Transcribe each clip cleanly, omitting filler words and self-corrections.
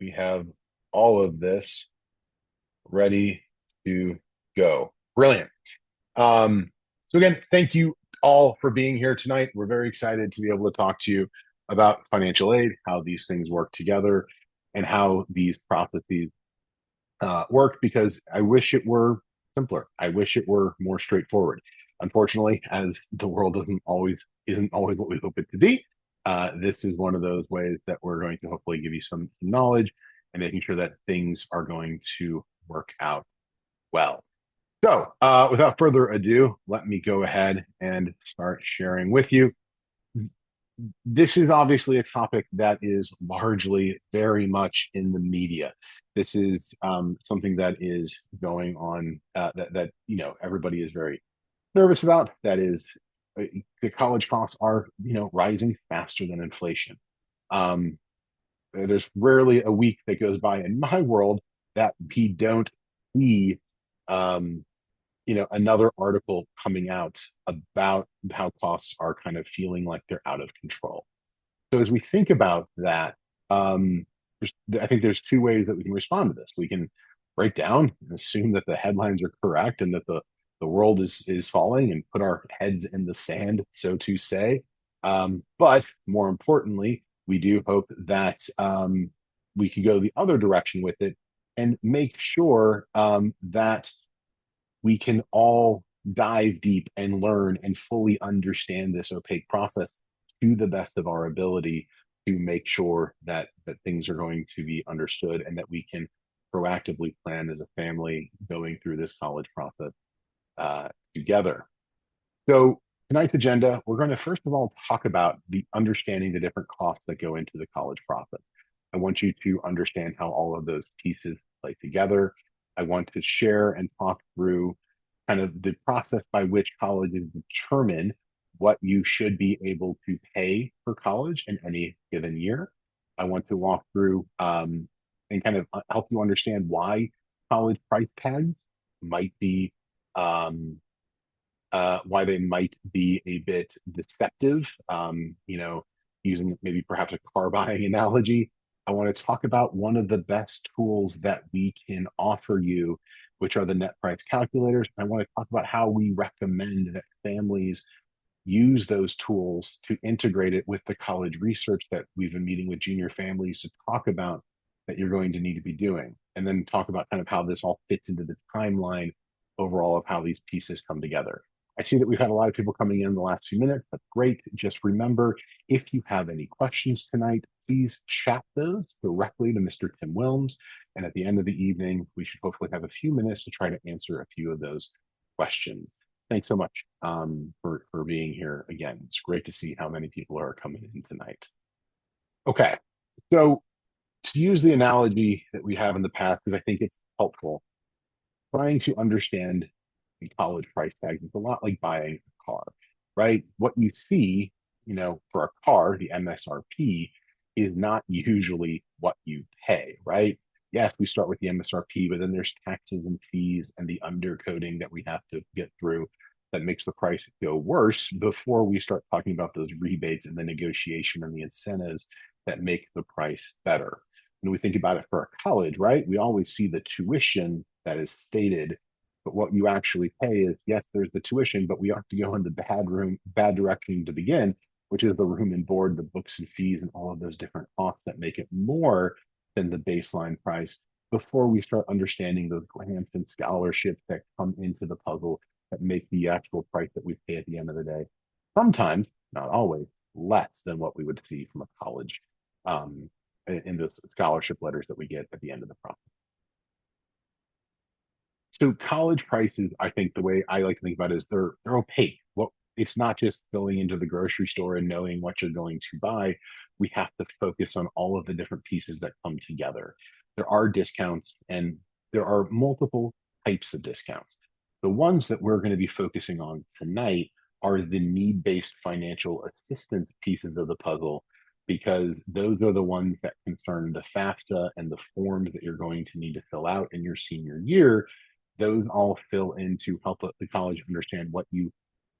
We have all of this ready to go. Brilliant. So again, thank you all for being here tonight. We're very excited to be able to talk to you about financial aid, how these things work together, and how these processes work, because I wish it were simpler. I wish it were more straightforward. Unfortunately, as the world isn't always what we hope it to be, this is one of those ways that we're going to hopefully give you some knowledge and making sure that things are going to work out well. So, without further ado, let me go ahead and start sharing with you. This is obviously a topic that is largely very much in the media. This is something that is going on, that everybody is very nervous about. That is, the college costs are rising faster than inflation. Um, there's rarely a week that goes by in my world that we don't see um, another article coming out about how costs are kind of feeling like they're out of control. So as we think about that, um, I think there's two ways that we can respond to this. We can break down and assume that the headlines are correct and that the world is falling and put our heads in the sand, so to say. But more importantly, we do hope that we can go the other direction with it and make sure that we can all dive deep and learn and fully understand this opaque process to the best of our ability to make sure that things are going to be understood and that we can proactively plan as a family going through this college process together. So tonight's agenda, we're going to first of all talk about the understanding the different costs that go into the college process. I want you to understand how all of those pieces play together. I want to share and talk through kind of the process by which colleges determine what you should be able to pay for college in any given year. I want to walk through and kind of help you understand why college price tags might be why they might be a bit deceptive. Using maybe perhaps a car buying analogy, I want to talk about one of the best tools that we can offer you, which are the net price calculators. I want to talk about how we recommend that families use those tools to integrate it with the college research that we've been meeting with junior families to talk about that you're going to need to be doing. And then talk about kind of how this all fits into the timeline overall of how these pieces come together. I see that we've had a lot of people coming in the last few minutes. That's great. Just remember, if you have any questions tonight, please chat those directly to Mr. Tim Wilms. And at the end of the evening, we should hopefully have a few minutes to try to answer a few of those questions. Thanks so much for being here again. It's great to see how many people are coming in tonight. Okay, so to use the analogy that we have in the past, because I think it's helpful, trying to understand the college price tags is a lot like buying a car, right? What you see, for a car, the MSRP is not usually what you pay, right? Yes, we start with the MSRP, but then there's taxes and fees and the undercoding that we have to get through that makes the price go worse before we start talking about those rebates and the negotiation and the incentives that make the price better. When we think about it for a college, right? We always see the tuition that is stated, but what you actually pay is, yes, there's the tuition, but we have to go in the bad direction to begin, which is the room and board, the books and fees, and all of those different costs that make it more than the baseline price before we start understanding those grants and scholarships that come into the puzzle that make the actual price that we pay at the end of the day. Sometimes, not always, less than what we would see from a college in those scholarship letters that we get at the end of the process. So college prices, I think the way I like to think about it is they're opaque. What It's not just going into the grocery store and knowing what you're going to buy. We have to focus on all of the different pieces that come together. There are discounts and there are multiple types of discounts. The ones that we're going to be focusing on tonight are the need-based financial assistance pieces of the puzzle, because those are the ones that concern the FAFSA and the forms that you're going to need to fill out in your senior year. Those all fill in to help the college understand what you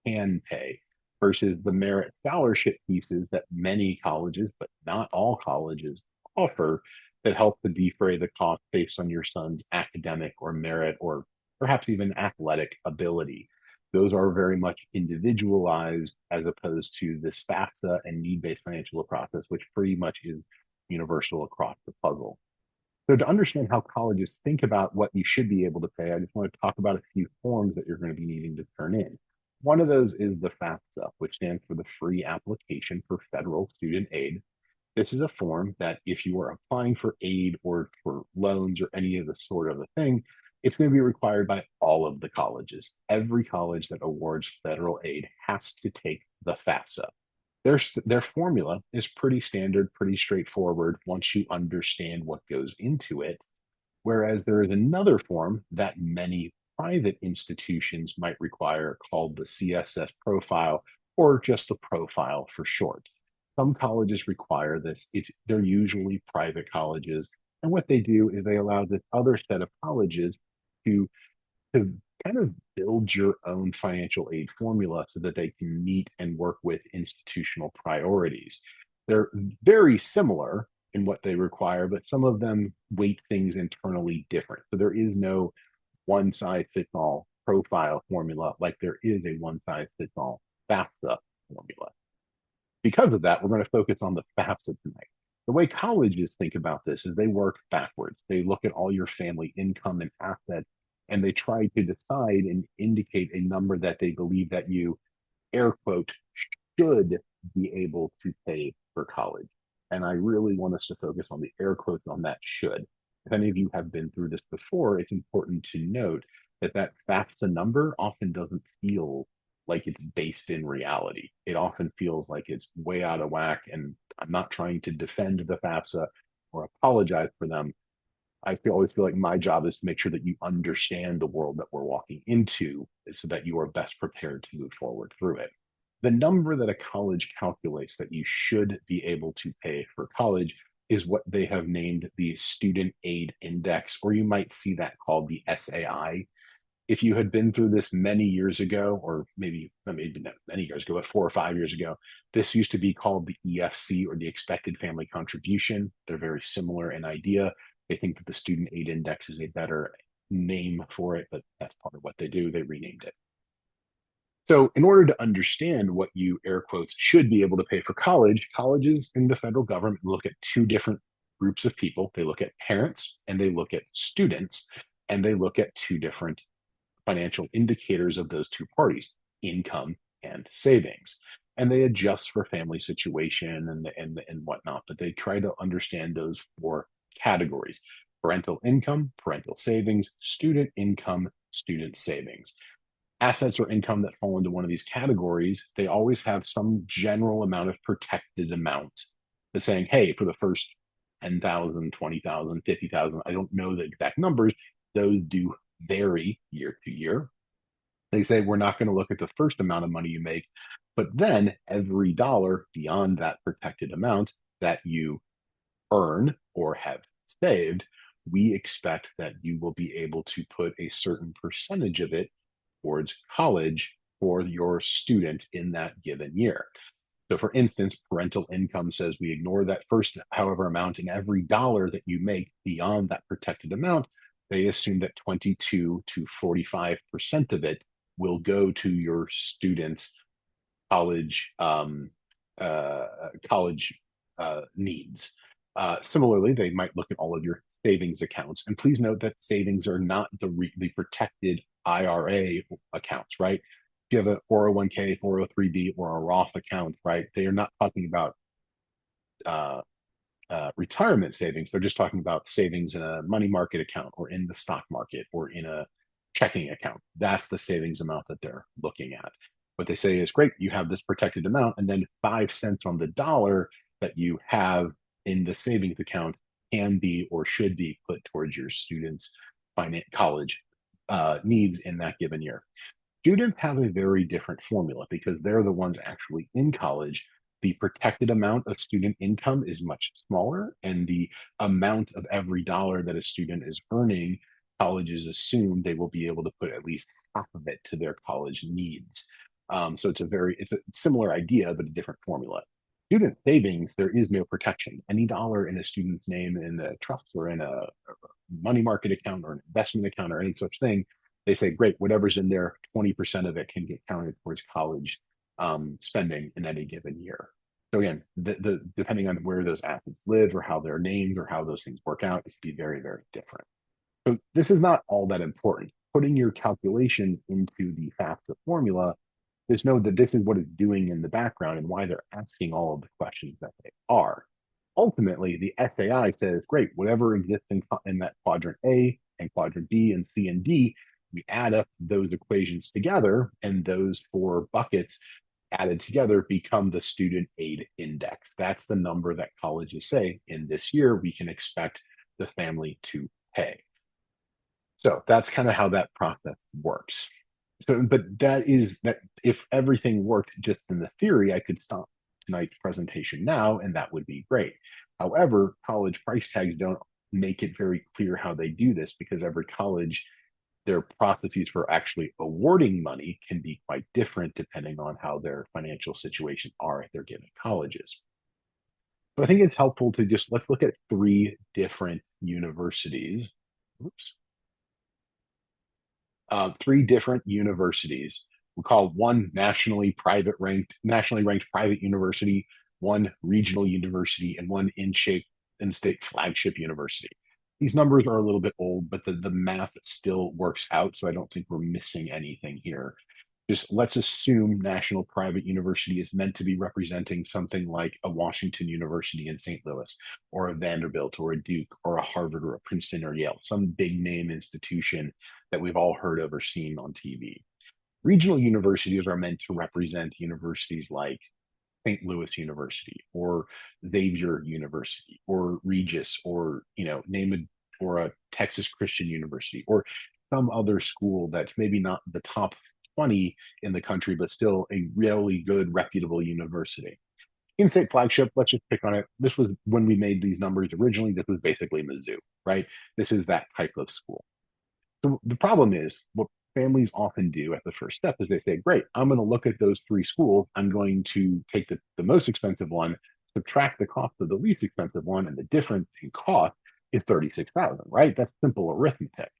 can pay versus the merit scholarship pieces that many colleges, but not all colleges, offer. that help to defray the cost based on your son's academic or merit or perhaps even athletic ability. Those are very much individualized as opposed to this FAFSA and need-based financial process, which pretty much is universal across the puzzle. So to understand how colleges think about what you should be able to pay, I just want to talk about a few forms that you're going to be needing to turn in. One of those is the FAFSA, which stands for the Free Application for Federal Student Aid. This is a form that if you are applying for aid or for loans or any of the sort of a thing, it's going to be required by all of the colleges. Every college that awards federal aid has to take the FAFSA. Their formula is pretty standard, pretty straightforward once you understand what goes into it. Whereas there is another form that many private institutions might require called the CSS profile, or just the profile for short. Some colleges require this. They're usually private colleges. And what they do is they allow this other set of colleges to to kind of build your own financial aid formula so that they can meet and work with institutional priorities. They're very similar in what they require, but some of them weight things internally different. So there is no one size fits all profile formula like there is a one size fits all FAFSA formula. Because of that, we're going to focus on the FAFSA tonight. The way colleges think about this is they work backwards. They look at all your family income and assets, and they try to decide and indicate a number that they believe that you, air quote, should be able to pay for college. And I really want us to focus on the air quotes on that should. If any of you have been through this before, it's important to note that that FAFSA number often doesn't feel like it's based in reality. It often feels like it's way out of whack. And I'm not trying to defend the FAFSA or apologize for them. Always feel like my job is to make sure that you understand the world that we're walking into so that you are best prepared to move forward through it. The number that a college calculates that you should be able to pay for college is what they have named the Student Aid Index, or you might see that called the SAI. If you had been through this many years ago, or maybe not many years ago, but 4 or 5 years ago, this used to be called the EFC, or the Expected Family Contribution. They're very similar in idea. They think that the Student Aid Index is a better name for it, but that's part of what they do. They renamed it. So, in order to understand what you, air quotes, should be able to pay for college, colleges in the federal government look at two different groups of people. They look at parents and they look at students, and they look at two different financial indicators of those two parties, income and savings. And they adjust for family situation and whatnot, but they try to understand those four categories: parental income, parental savings, student income, student savings. Assets or income that fall into one of these categories, they always have some general amount of protected amount. They're saying, hey, for the first 10,000, 20,000, 50,000, I don't know the exact numbers. Those do vary year to year. They say we're not going to look at the first amount of money you make, but then every dollar beyond that protected amount that you earn or have saved, we expect that you will be able to put a certain percentage of it towards college for your student in that given year. So, for instance, parental income says we ignore that first, however, amount, and every dollar that you make beyond that protected amount, they assume that 22 to 45% of it will go to your student's college uh, college needs. Similarly, they might look at all of your savings accounts, and please note that savings are not the protected IRA accounts, right? If you have a 401k, 403b, or a Roth account, right? They are not talking about uh, retirement savings. They're just talking about savings in a money market account or in the stock market or in a checking account. That's the savings amount that they're looking at. What they say is, great, you have this protected amount, and then 5 cents on the dollar that you have in the savings account can be or should be put towards your students' college needs in that given year. Students have a very different formula because they're the ones actually in college. The protected amount of student income is much smaller, and the amount of every dollar that a student is earning, colleges assume they will be able to put at least half of it to their college needs. So it's a similar idea, but a different formula. Student savings, there is no protection. Any dollar in a student's name in a trust or in a money market account or an investment account or any such thing, they say, great, whatever's in there, 20% of it can get counted towards college spending in any given year. So again, depending on where those assets live or how they're named or how those things work out, it can be very, very different. So this is not all that important. Putting your calculations into the FAFSA formula, just know that this is what it's doing in the background and why they're asking all of the questions that they are. Ultimately, the SAI says, great, whatever exists in that quadrant A and quadrant B and C and D, we add up those equations together, and those four buckets added together become the student aid index. That's the number that colleges say in this year we can expect the family to pay. So that's kind of how that process works. So, but that is that if everything worked just in the theory, I could stop tonight's presentation now, and that would be great. However, college price tags don't make it very clear how they do this because every college, their processes for actually awarding money can be quite different depending on how their financial situation are at their given colleges. So I think it's helpful to just let's look at three different universities. Oops. Three different universities. We call one nationally ranked private university, one regional university, and one in-state flagship university. These numbers are a little bit old, but the math still works out. So I don't think we're missing anything here. Just let's assume National Private University is meant to be representing something like a Washington University in St. Louis, or a Vanderbilt, or a Duke, or a Harvard, or a Princeton, or Yale, some big name institution that we've all heard of or seen on TV. Regional universities are meant to represent universities like St. Louis University or Xavier University or Regis or name a or a Texas Christian University or some other school that's maybe not the top 20 in the country, but still a really good, reputable university. In-state flagship, let's just pick on it. This was when we made these numbers originally, this was basically Mizzou, right? This is that type of school. So the problem is what families often do at the first step is they say, great, I'm going to look at those three schools. I'm going to take the most expensive one, subtract the cost of the least expensive one, and the difference in cost is 36,000, right? That's simple arithmetic.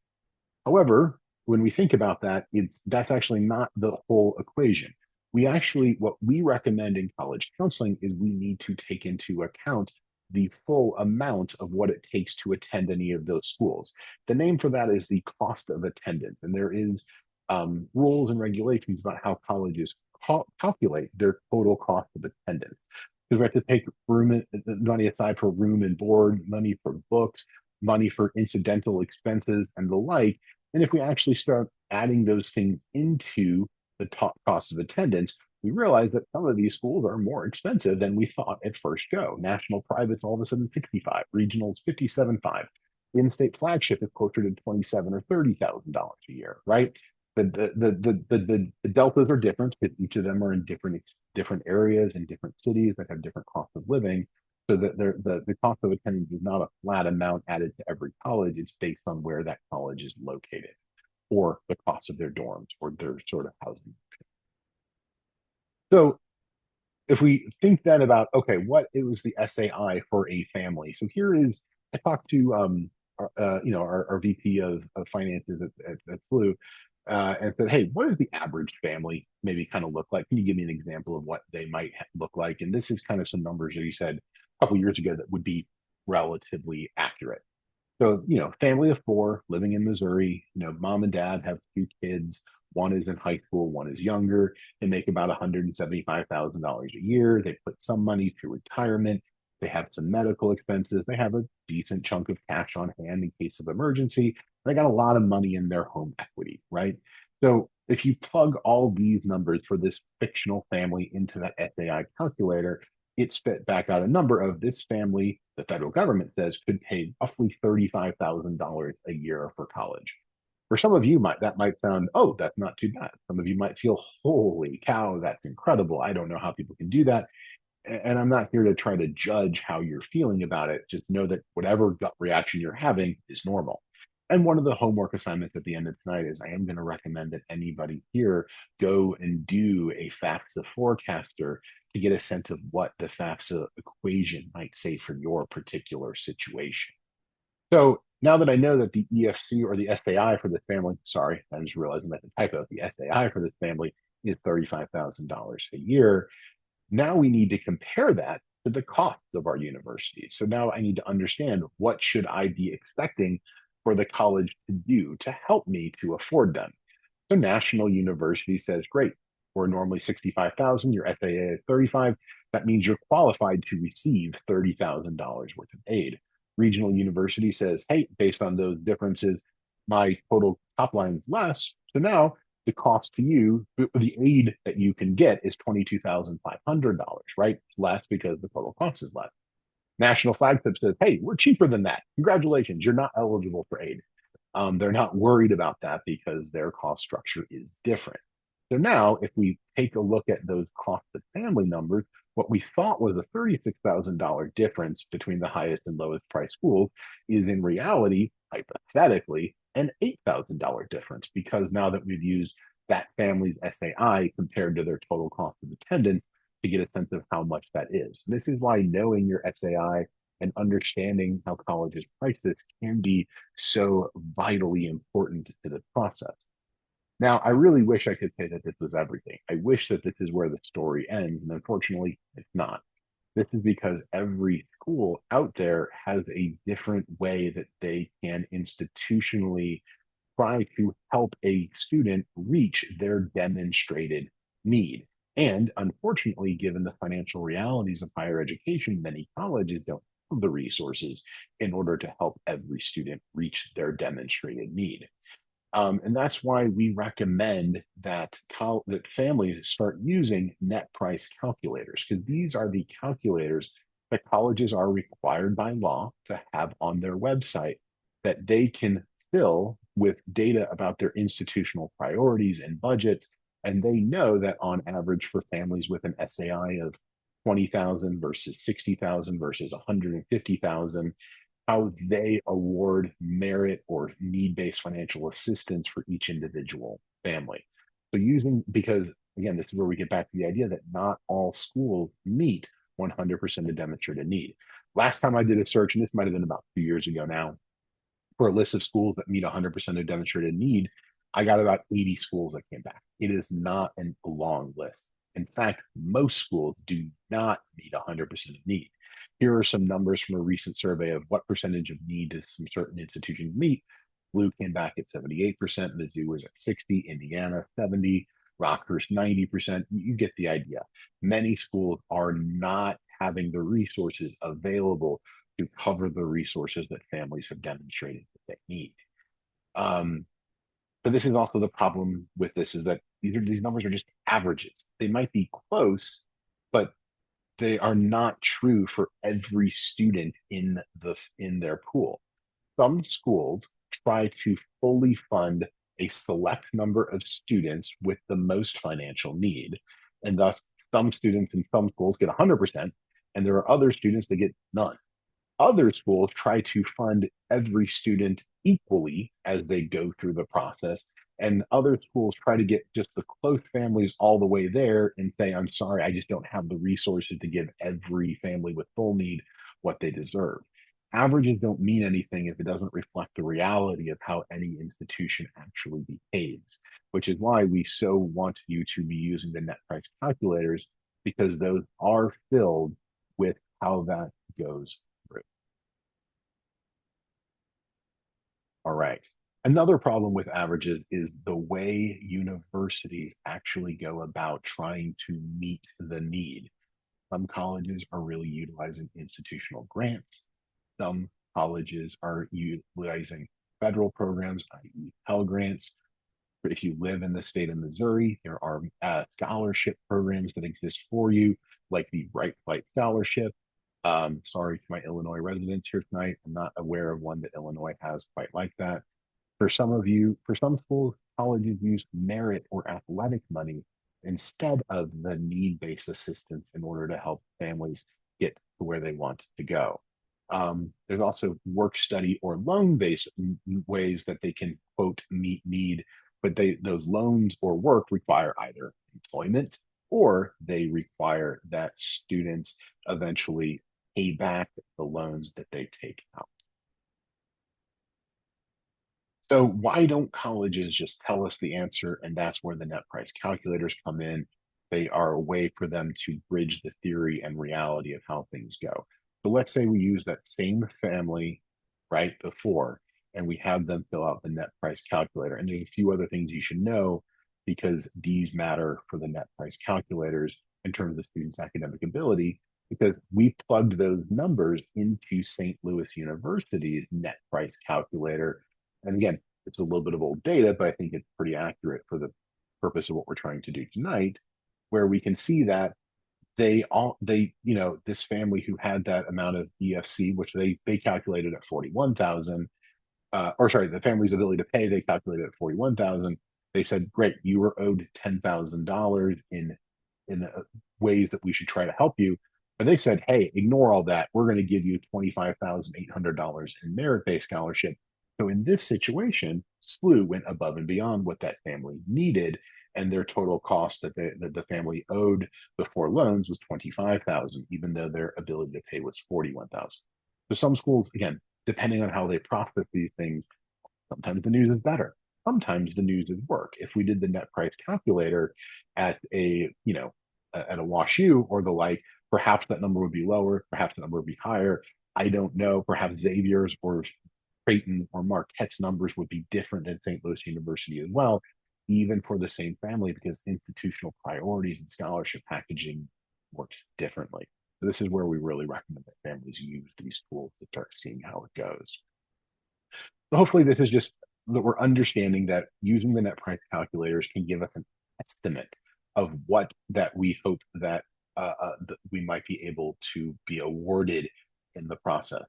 However, when we think about that, that's actually not the whole equation. What we recommend in college counseling is we need to take into account the full amount of what it takes to attend any of those schools. The name for that is the cost of attendance, and there is rules and regulations about how colleges calculate their total cost of attendance. Because we have to take money aside for room and board, money for books, money for incidental expenses, and the like. And if we actually start adding those things into the top cost of attendance, we realize that some of these schools are more expensive than we thought at first go. National private's all of a sudden 65, regionals 57.5. In-state flagship is closer to 27 or $30,000 a year, right? The deltas are different because each of them are in different areas and different cities that have different costs of living. So that the cost of attendance is not a flat amount added to every college. It's based on where that college is located or the cost of their dorms or their sort of housing. So if we think then about, okay, what is the SAI for a family? So here is, I talked to our VP of finances at SLU, and said, hey, what does the average family maybe kind of look like? Can you give me an example of what they might look like? And this is kind of some numbers that he said a couple years ago that would be relatively accurate. So, family of four living in Missouri, mom and dad have two kids. One is in high school, one is younger. They make about $175,000 a year. They put some money to retirement. They have some medical expenses. They have a decent chunk of cash on hand in case of emergency. They got a lot of money in their home equity, right? So if you plug all these numbers for this fictional family into that SAI calculator, it spit back out a number of this family, the federal government says, could pay roughly $35,000 a year for college. For some of you, that might sound, oh, that's not too bad. Some of you might feel, holy cow, that's incredible. I don't know how people can do that. And I'm not here to try to judge how you're feeling about it. Just know that whatever gut reaction you're having is normal. And one of the homework assignments at the end of tonight is I am going to recommend that anybody here go and do a FAFSA forecaster to get a sense of what the FAFSA equation might say for your particular situation. So now that I know that the EFC or the SAI for this family, sorry, I just realized that's a typo. The SAI for this family is $35,000 a year. Now we need to compare that to the costs of our universities. So now I need to understand what should I be expecting for the college to do to help me to afford them. So National University says, great, we're normally 65,000, your FAA is 35. That means you're qualified to receive $30,000 worth of aid. Regional University says, hey, based on those differences, my total top line is less. So now the cost to you, the aid that you can get is $22,500, right? It's less because the total cost is less. National Flagship says, hey, we're cheaper than that. Congratulations, you're not eligible for aid. They're not worried about that because their cost structure is different. So now, if we take a look at those cost of family numbers, what we thought was a $36,000 difference between the highest and lowest price schools is in reality, hypothetically, an $8,000 difference because now that we've used that family's SAI compared to their total cost of attendance to get a sense of how much that is. This is why knowing your SAI and understanding how colleges price this can be so vitally important to the process. Now, I really wish I could say that this was everything. I wish that this is where the story ends, and unfortunately, it's not. This is because every school out there has a different way that they can institutionally try to help a student reach their demonstrated need. And unfortunately, given the financial realities of higher education, many colleges don't have the resources in order to help every student reach their demonstrated need. And that's why we recommend that families start using net price calculators, because these are the calculators that colleges are required by law to have on their website that they can fill with data about their institutional priorities and budgets. And they know that on average for families with an SAI of 20,000 versus 60,000 versus 150,000, how they award merit or need-based financial assistance for each individual family. So because again, this is where we get back to the idea that not all schools meet 100% of demonstrated need. Last time I did a search, and this might have been about 2 years ago now, for a list of schools that meet 100% of demonstrated need, I got about 80 schools that came back. It is not a long list. In fact, most schools do not meet 100% of need. Here are some numbers from a recent survey of what percentage of need does some certain institutions meet. Blue came back at 78%, Mizzou was at 60, Indiana 70, Rockhurst 90%. You get the idea. Many schools are not having the resources available to cover the resources that families have demonstrated that they need. Um, but this is also the problem with this is that these numbers are just averages. They might be close, but they are not true for every student in their pool. Some schools try to fully fund a select number of students with the most financial need, and thus some students in some schools get 100%, and there are other students that get none. Other schools try to fund every student equally as they go through the process. And other schools try to get just the close families all the way there and say, I'm sorry, I just don't have the resources to give every family with full need what they deserve. Averages don't mean anything if it doesn't reflect the reality of how any institution actually behaves, which is why we so want you to be using the net price calculators because those are filled with how that goes through. All right. Another problem with averages is the way universities actually go about trying to meet the need. Some colleges are really utilizing institutional grants. Some colleges are utilizing federal programs, i.e., Pell Grants. If you live in the state of Missouri, there are scholarship programs that exist for you, like the Bright Flight Scholarship. Sorry to my Illinois residents here tonight. I'm not aware of one that Illinois has quite like that. For some schools, colleges use merit or athletic money instead of the need based assistance in order to help families get to where they want to go. There's also work study or loan-based ways that they can, quote, meet need, but those loans or work require either employment or they require that students eventually pay back the loans that they take out. So why don't colleges just tell us the answer? And that's where the net price calculators come in. They are a way for them to bridge the theory and reality of how things go. So let's say we use that same family right before, and we have them fill out the net price calculator. And there's a few other things you should know because these matter for the net price calculators in terms of students' academic ability, because we plugged those numbers into St. Louis University's net price calculator. And again, it's a little bit of old data, but I think it's pretty accurate for the purpose of what we're trying to do tonight, where we can see that this family who had that amount of EFC, which they calculated at 41,000, or sorry, the family's ability to pay, they calculated at 41,000. They said, great, you were owed $10,000 in ways that we should try to help you. But they said, hey, ignore all that. We're going to give you $25,800 in merit-based scholarship. So in this situation, SLU went above and beyond what that family needed, and their total cost that the family owed before loans was 25,000, even though their ability to pay was 41,000. So some schools, again, depending on how they process these things, sometimes the news is better. Sometimes the news is work. If we did the net price calculator at at a Wash U or the like, perhaps that number would be lower, perhaps the number would be higher. I don't know. Perhaps Xavier's or Creighton or Marquette's numbers would be different than St. Louis University as well, even for the same family, because institutional priorities and scholarship packaging works differently. So this is where we really recommend that families use these tools to start seeing how it goes. So hopefully this is just that we're understanding that using the net price calculators can give us an estimate of what that we hope that we might be able to be awarded in the process.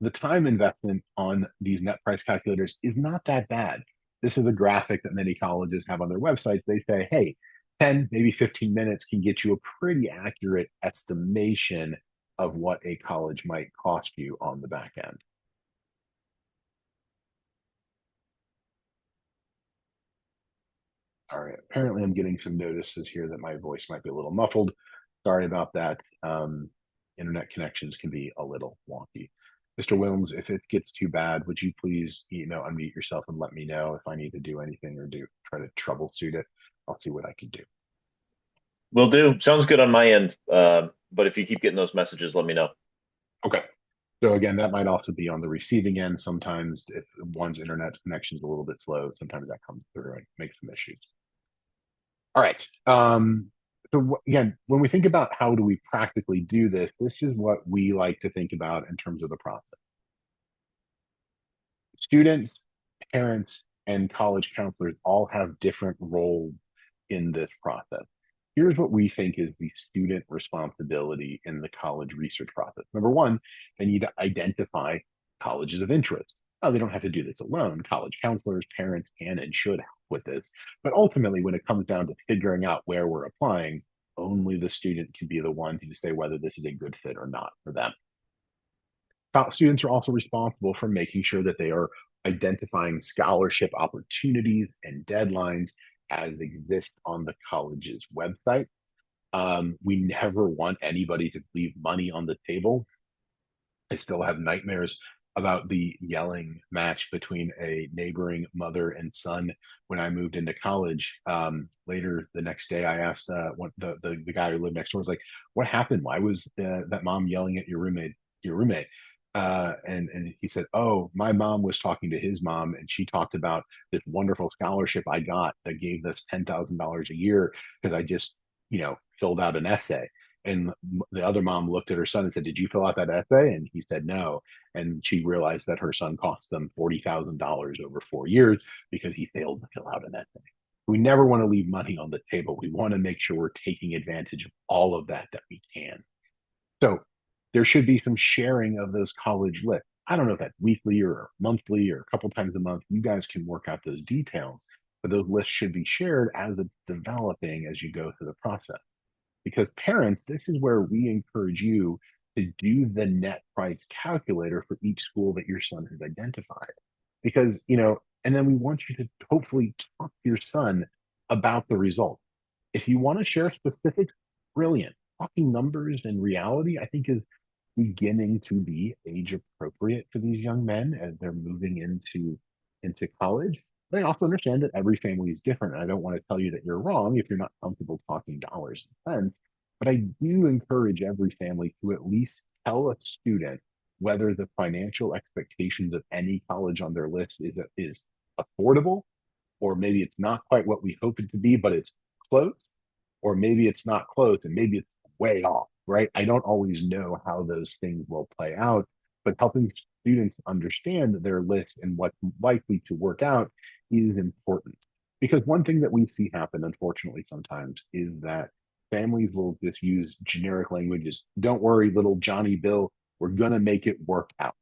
The time investment on these net price calculators is not that bad. This is a graphic that many colleges have on their websites. They say, hey, 10, maybe 15 minutes can get you a pretty accurate estimation of what a college might cost you on the back end. All right. Apparently, I'm getting some notices here that my voice might be a little muffled. Sorry about that. Internet connections can be a little wonky. Mr. Wilms, if it gets too bad, would you please, unmute yourself and let me know if I need to do anything or try to troubleshoot it? I'll see what I can do. Will do. Sounds good on my end. But if you keep getting those messages, let me know. Okay. So again, that might also be on the receiving end. Sometimes if one's internet connection is a little bit slow, sometimes that comes through and makes some issues. All right. So again, when we think about how do we practically do this, this is what we like to think about in terms of the process. Students, parents, and college counselors all have different roles in this process. Here's what we think is the student responsibility in the college research process. Number one, they need to identify colleges of interest. Now, they don't have to do this alone. College counselors, parents can and should help with this. But ultimately, when it comes down to figuring out where we're applying, only the student can be the one to say whether this is a good fit or not for them. Students are also responsible for making sure that they are identifying scholarship opportunities and deadlines as exist on the college's website. We never want anybody to leave money on the table. I still have nightmares about the yelling match between a neighboring mother and son when I moved into college. Later the next day, I asked the guy who lived next door, was like, "What happened? Why was that mom yelling at your roommate?" And he said, "Oh, my mom was talking to his mom, and she talked about this wonderful scholarship I got that gave us $10,000 a year because I just filled out an essay." And the other mom looked at her son and said, "Did you fill out that essay?" And he said, "No." And she realized that her son cost them $40,000 over 4 years because he failed to fill out an essay. We never want to leave money on the table. We want to make sure we're taking advantage of all of that we can. So there should be some sharing of those college lists. I don't know if that's weekly or monthly or a couple times a month. You guys can work out those details, but those lists should be shared as it's developing as you go through the process. Because parents, this is where we encourage you to do the net price calculator for each school that your son has identified. Because, and then we want you to hopefully talk to your son about the result. If you want to share specifics, brilliant. Talking numbers and reality, I think, is beginning to be age appropriate for these young men as they're moving into college. But I also understand that every family is different. And I don't want to tell you that you're wrong if you're not comfortable talking dollars and cents. But I do encourage every family to at least tell a student whether the financial expectations of any college on their list is affordable, or maybe it's not quite what we hope it to be, but it's close, or maybe it's not close and maybe it's way off, right? I don't always know how those things will play out, but helping students understand their list and what's likely to work out is important. Because one thing that we see happen, unfortunately, sometimes is that families will just use generic languages. Don't worry, little Johnny Bill, we're going to make it work out.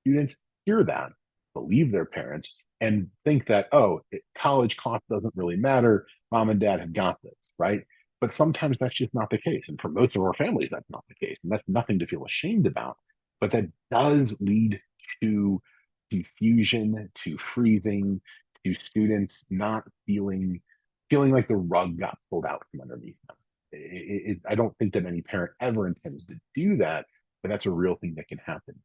Students hear that, believe their parents, and think that, oh, college cost doesn't really matter. Mom and dad have got this, right? But sometimes that's just not the case. And for most of our families, that's not the case. And that's nothing to feel ashamed about. But that does lead to confusion, to freezing, to students not feeling like the rug got pulled out from underneath them. I don't think that any parent ever intends to do that, but that's a real thing that can happen.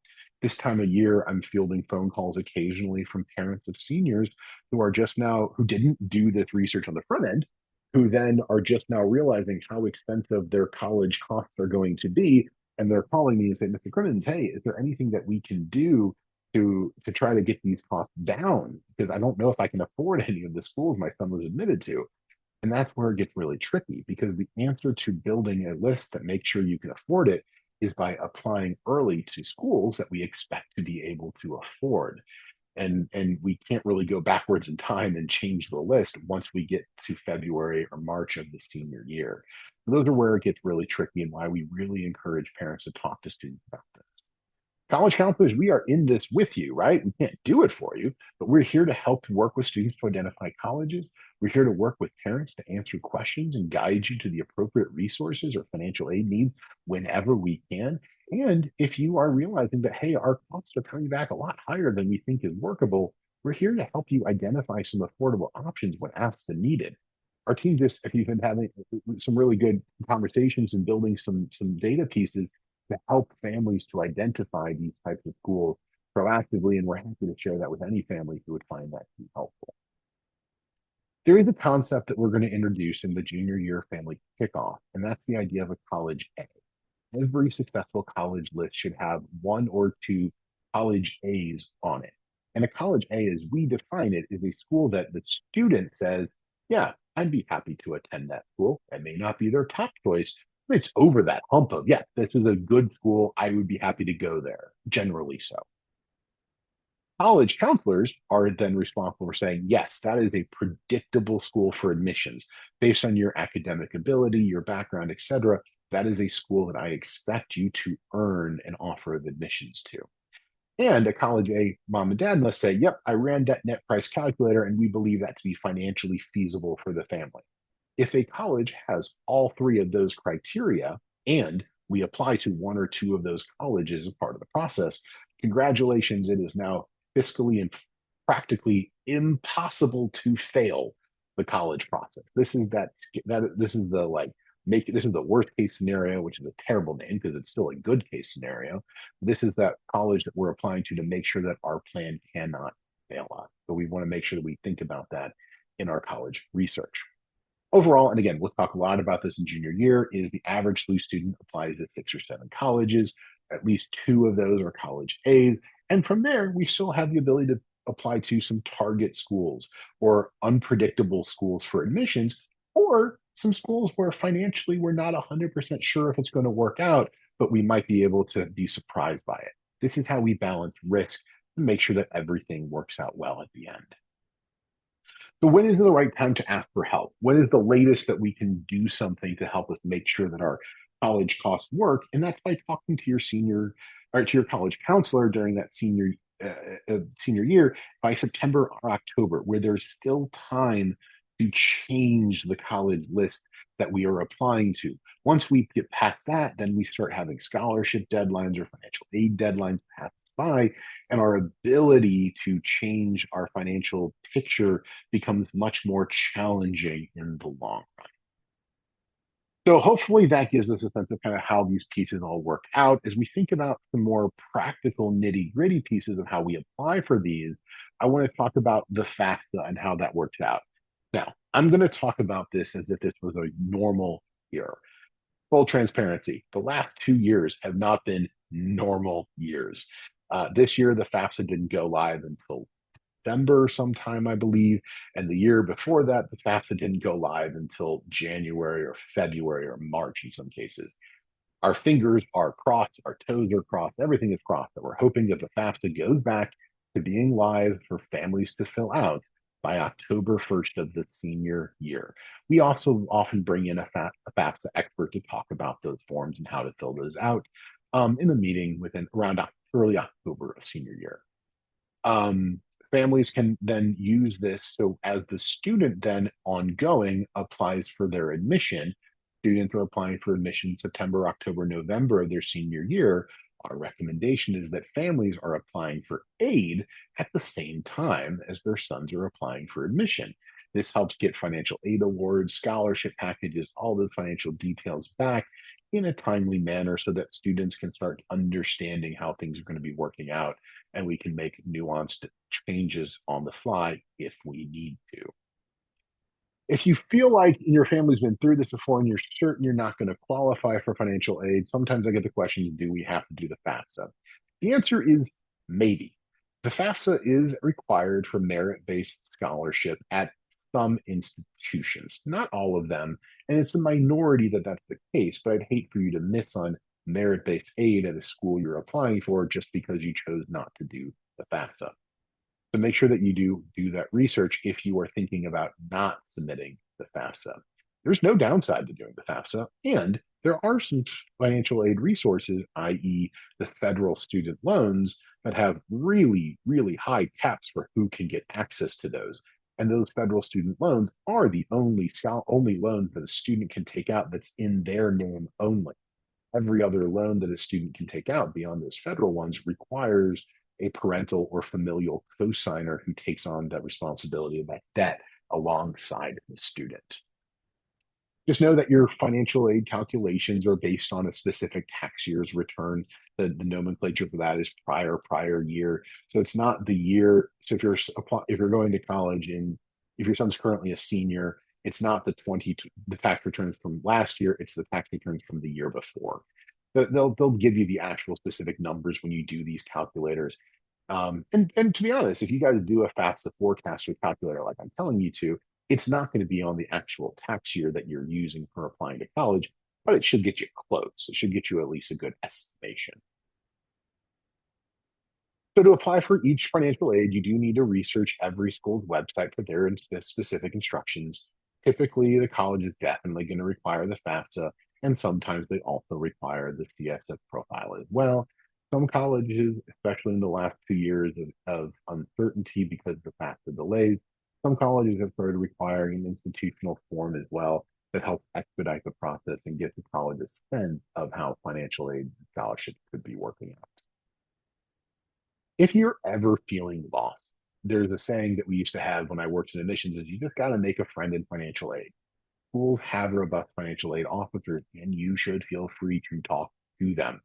This time of year, I'm fielding phone calls occasionally from parents of seniors who didn't do this research on the front end, who then are just now realizing how expensive their college costs are going to be. And they're calling me and saying, Mr. Crimmins, hey, is there anything that we can do to try to get these costs down? Because I don't know if I can afford any of the schools my son was admitted to. And that's where it gets really tricky, because the answer to building a list that makes sure you can afford it is by applying early to schools that we expect to be able to afford. And we can't really go backwards in time and change the list once we get to February or March of the senior year. Those are where it gets really tricky, and why we really encourage parents to talk to students about this. College counselors, we are in this with you, right? We can't do it for you, but we're here to help work with students to identify colleges. We're here to work with parents to answer questions and guide you to the appropriate resources or financial aid needs whenever we can. And if you are realizing that, hey, our costs are coming back a lot higher than we think is workable, we're here to help you identify some affordable options when asked and needed. Our team just, if you've been having some really good conversations and building some data pieces to help families to identify these types of schools proactively, and we're happy to share that with any family who would find that to be helpful. There is a concept that we're going to introduce in the junior year family kickoff, and that's the idea of a college A. Every successful college list should have one or two college A's on it. And a college A, as we define it, is a school that the student says, yeah, I'd be happy to attend that school. It may not be their top choice, but it's over that hump of, yeah, this is a good school. I would be happy to go there, generally so. College counselors are then responsible for saying, yes, that is a predictable school for admissions based on your academic ability, your background, etc. That is a school that I expect you to earn an offer of admissions to. And a college A mom and dad must say, yep, I ran that net price calculator and we believe that to be financially feasible for the family. If a college has all three of those criteria and we apply to one or two of those colleges as part of the process, congratulations, it is now fiscally and practically impossible to fail the college process. This is the this is the worst case scenario, which is a terrible name because it's still a good case scenario. This is that college that we're applying to make sure that our plan cannot fail us. So we want to make sure that we think about that in our college research. Overall, and again, we'll talk a lot about this in junior year, is the average SLU student applies to 6 or 7 colleges. At least 2 of those are college A's. And from there, we still have the ability to apply to some target schools or unpredictable schools for admissions, or some schools where financially we're not 100% sure if it's going to work out, but we might be able to be surprised by it. This is how we balance risk and make sure that everything works out well at the end. So when is the right time to ask for help? When is the latest that we can do something to help us make sure that our college costs work? And that's by talking to your senior or to your college counselor during that senior year by September or October, where there's still time to change the college list that we are applying to. Once we get past that, then we start having scholarship deadlines or financial aid deadlines pass by, and our ability to change our financial picture becomes much more challenging in the long run. So hopefully that gives us a sense of kind of how these pieces all work out. As we think about some more practical nitty gritty pieces of how we apply for these, I want to talk about the FAFSA and how that works out. Now, I'm going to talk about this as if this was a normal year. Full transparency, the last 2 years have not been normal years. This year, the FAFSA didn't go live until December sometime, I believe. And the year before that, the FAFSA didn't go live until January or February or March in some cases. Our fingers are crossed, our toes are crossed, everything is crossed that we're hoping that the FAFSA goes back to being live for families to fill out by October 1st of the senior year. We also often bring in a FAFSA expert to talk about those forms and how to fill those out in a meeting within around early October of senior year. Um, Families can then use this. So as the student then ongoing applies for their admission, students are applying for admission September, October, November of their senior year. Our recommendation is that families are applying for aid at the same time as their sons are applying for admission. This helps get financial aid awards, scholarship packages, all the financial details back in a timely manner so that students can start understanding how things are going to be working out and we can make nuanced changes on the fly if we need to. If you feel like your family's been through this before and you're certain you're not going to qualify for financial aid, sometimes I get the question, do we have to do the FAFSA? The answer is maybe. The FAFSA is required for merit-based scholarship at some institutions, not all of them, and it's a minority that that's the case, but I'd hate for you to miss on merit-based aid at a school you're applying for just because you chose not to do the FAFSA. So make sure that you do that research if you are thinking about not submitting the FAFSA. There's no downside to doing the FAFSA, and there are some financial aid resources, i.e., the federal student loans, that have really, really high caps for who can get access to those. And those federal student loans are the only loans that a student can take out that's in their name only. Every other loan that a student can take out beyond those federal ones requires a parental or familial cosigner who takes on that responsibility of that debt alongside the student. Just know that your financial aid calculations are based on a specific tax year's return. The nomenclature for that is prior year. So it's not the year. So if you're going to college and if your son's currently a senior, it's not the tax returns from last year. It's the tax returns from the year before. They'll give you the actual specific numbers when you do these calculators. And to be honest, if you guys do a FAFSA forecaster calculator like I'm telling you to, it's not going to be on the actual tax year that you're using for applying to college, but it should get you close. It should get you at least a good estimation. So to apply for each financial aid, you do need to research every school's website for their specific instructions. Typically, the college is definitely going to require the FAFSA, and sometimes they also require the CSF profile as well. Some colleges, especially in the last 2 years of uncertainty because of the FAFSA delays, some colleges have started requiring an institutional form as well that helps expedite the process and get the college a sense of how financial aid and scholarships could be working out. If you're ever feeling lost, there's a saying that we used to have when I worked in admissions is you just got to make a friend in financial aid. Schools have robust financial aid officers, and you should feel free to talk to them.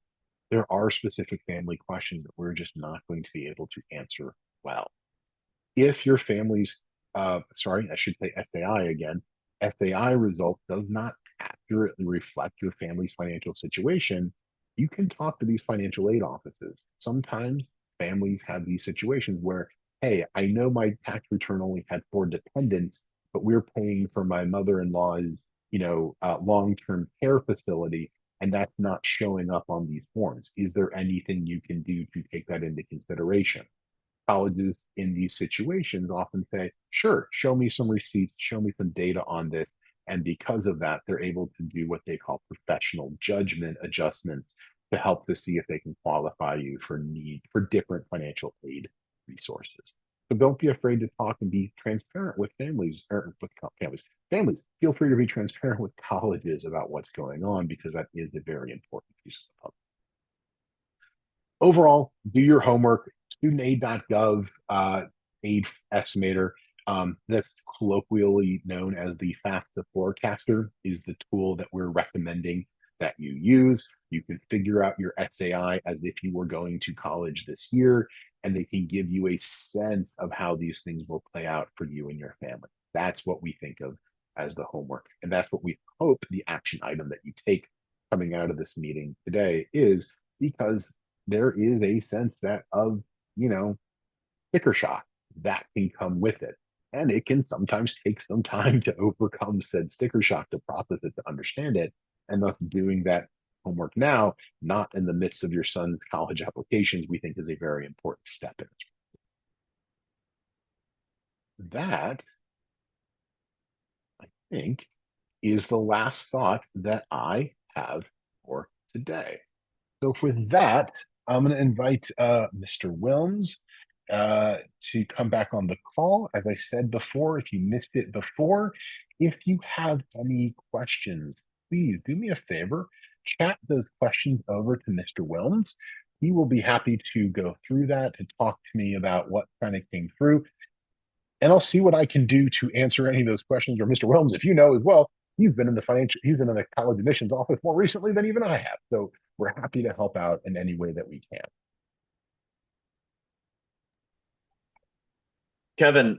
There are specific family questions that we're just not going to be able to answer well. If your family's, sorry, I should say SAI again, SAI result does not accurately reflect your family's financial situation, you can talk to these financial aid offices. Sometimes families have these situations where, hey, I know my tax return only had 4 dependents, but we're paying for my mother-in-law's, long-term care facility, and that's not showing up on these forms. Is there anything you can do to take that into consideration? Colleges in these situations often say, sure, show me some receipts, show me some data on this. And because of that, they're able to do what they call professional judgment adjustments to help to see if they can qualify you for different financial aid resources. So don't be afraid to talk and be transparent with families or with families. Families, feel free to be transparent with colleges about what's going on because that is a very important piece of the puzzle. Overall, do your homework. Studentaid.gov aid estimator. That's colloquially known as the FAFSA forecaster is the tool that we're recommending that you use. You can figure out your SAI as if you were going to college this year, and they can give you a sense of how these things will play out for you and your family. That's what we think of as the homework. And that's what we hope the action item that you take coming out of this meeting today is, because there is a sense that of, you know, sticker shock that can come with it. And it can sometimes take some time to overcome said sticker shock, to process it, to understand it. And thus doing that homework now, not in the midst of your son's college applications, we think is a very important step in it. That, I think, is the last thought that I have for today. So for that, I'm going to invite Mr. Wilms to come back on the call. As I said before, if you missed it before, if you have any questions, please do me a favor, chat those questions over to Mr. Wilms. He will be happy to go through that and talk to me about what kind of came through. And I'll see what I can do to answer any of those questions. Or Mr. Wilms, if you know as well, he's been in the college admissions office more recently than even I have. So we're happy to help out in any way that we can. Kevin,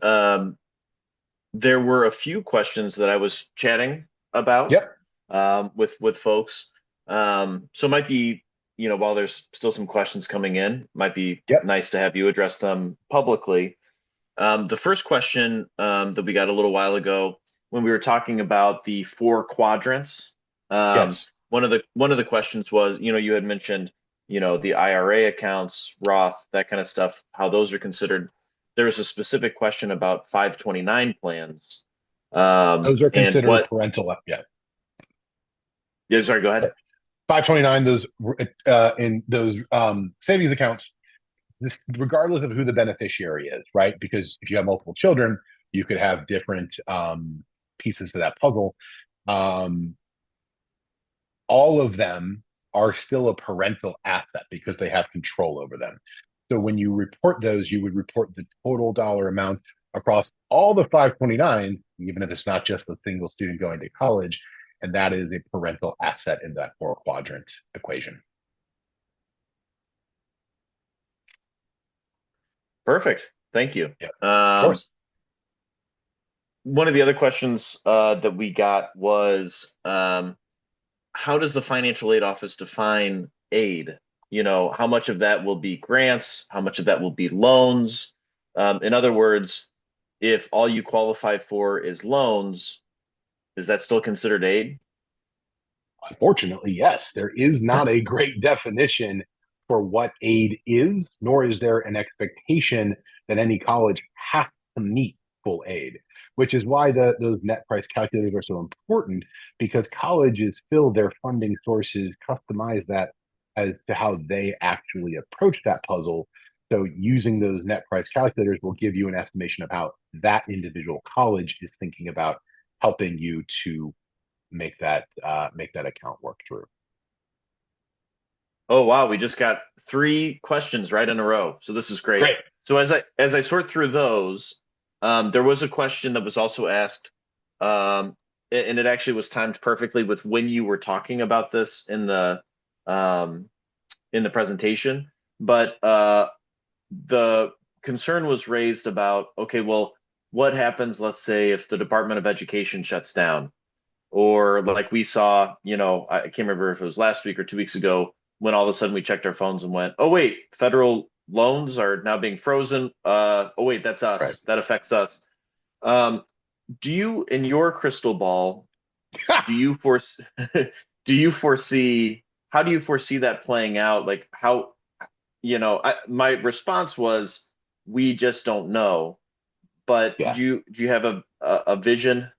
there were a few questions that I was chatting about Yep. with folks. So it might be, while there's still some questions coming in, might be Yep. nice to have you address them publicly. The first question that we got a little while ago when we were talking about the four quadrants, Yes. one of the questions was, you had mentioned, the IRA accounts, Roth, that kind of stuff, how those are considered. There was a specific question about 529 plans. Those are And considered what, parental. Yeah. yeah, sorry, go ahead. 529, those in those savings accounts, this, regardless of who the beneficiary is, right? Because if you have multiple children, you could have different pieces to that puzzle. Um, all of them are still a parental asset because they have control over them. So when you report those, you would report the total dollar amount across all the 529, even if it's not just a single student going to college. And that is a parental asset in that four quadrant equation. Perfect. Thank you. Yeah, of Um, course. One of the other questions that we got was, how does the financial aid office define aid? How much of that will be grants? How much of that will be loans? In other words, if all you qualify for is loans, is that still considered aid? Unfortunately, yes, there is not a great definition for what aid is, nor is there an expectation that any college has to meet full aid, which is why those net price calculators are so important, because colleges fill their funding sources, customize that as to how they actually approach that puzzle. So using those net price calculators will give you an estimation of how that individual college is thinking about helping you to make that account work through. Oh wow, we just got three questions right in a row. So this is great. Great. So as I sort through those, there was a question that was also asked, and it actually was timed perfectly with when you were talking about this um, in the presentation. But the concern was raised about, okay, well, what happens, let's say, if the Department of Education shuts down? Or like we saw, I can't remember if it was last week or 2 weeks ago, when all of a sudden we checked our phones and went, oh wait, federal loans are now being frozen. Oh wait, that's Right. us. That affects us. Um, do you, in your crystal ball, do you foresee, do you foresee, how do you foresee that playing out? Like how, my response was, we just don't know. But Yeah. do you have a vision